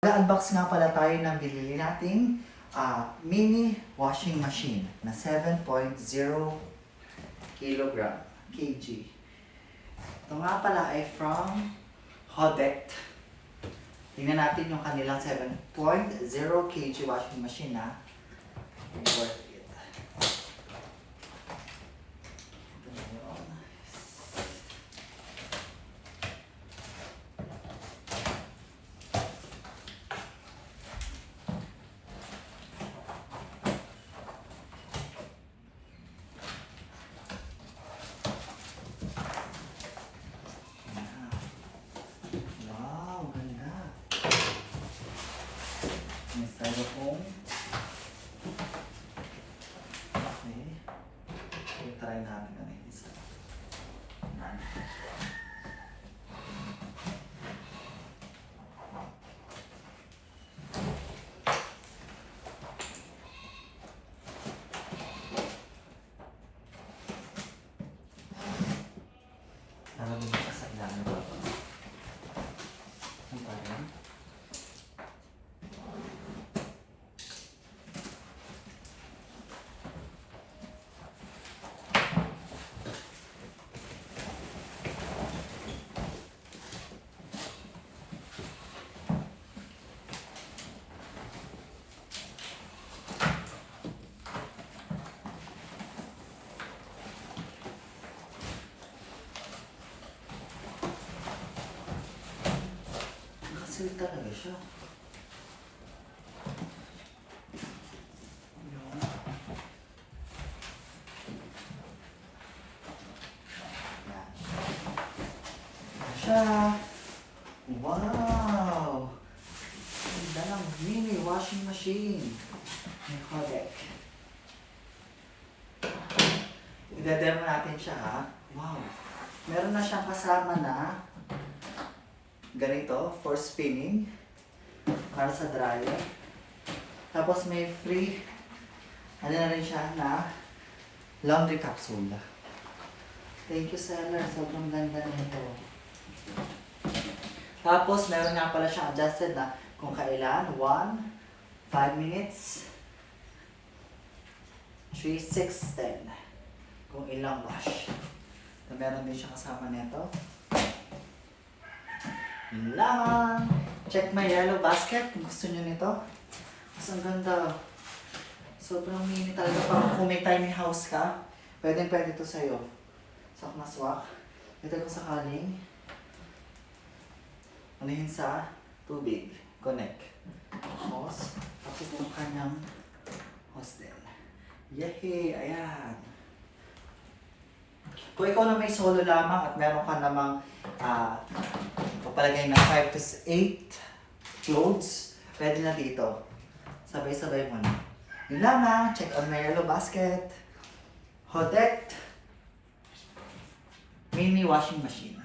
Unbox nga pala tayo ng binili nating mini washing machine na 7.0 kg. Ito nga pala ay from Hodect. Tingnan natin yung kanilang 7.0 kg washing machine na worth it. Ito na yun. Wow, ganda. May styrofoam. Okay. I-try natin ano yung isa. Yan. Alam mo ba sa ilalim ba? Ano pa rin? Nakasil talaga siya. Yun. Yan. Yan siya. Wow! Ganda ng mini washing machine. May Hodec. I-demo natin siya ha. Wow! Meron na siyang kasama na ganito for spinning para sa dryer. Tapos may free ano na rin siya na laundry capsule. Thank you seller, sobrang ganda nito. Tapos meron nga pala siyang adjusted na kung kailan 1, 5 minutes 3, 6, 10 kung ilang wash. So, meron din siya kasama nito. Yun lang. Check my yellow basket kung gusto nyo nito. Mas ang ganda. Sobrang mini talaga. Parang kung may tiny house ka, pwede ito sa'yo. Swak na swak. Ito kung sakaling unahin sa tubig. Connect. Hose. Tapos yung kanyang hose din. Yehey! Ayan. Kung ikaw na may solo lamang at meron ka namang papalagay na 5 to 8 clothes, pwede na dito. Sabay-sabay mo na. Yun lamang. Check on my yellow basket. Hodect mini washing machine.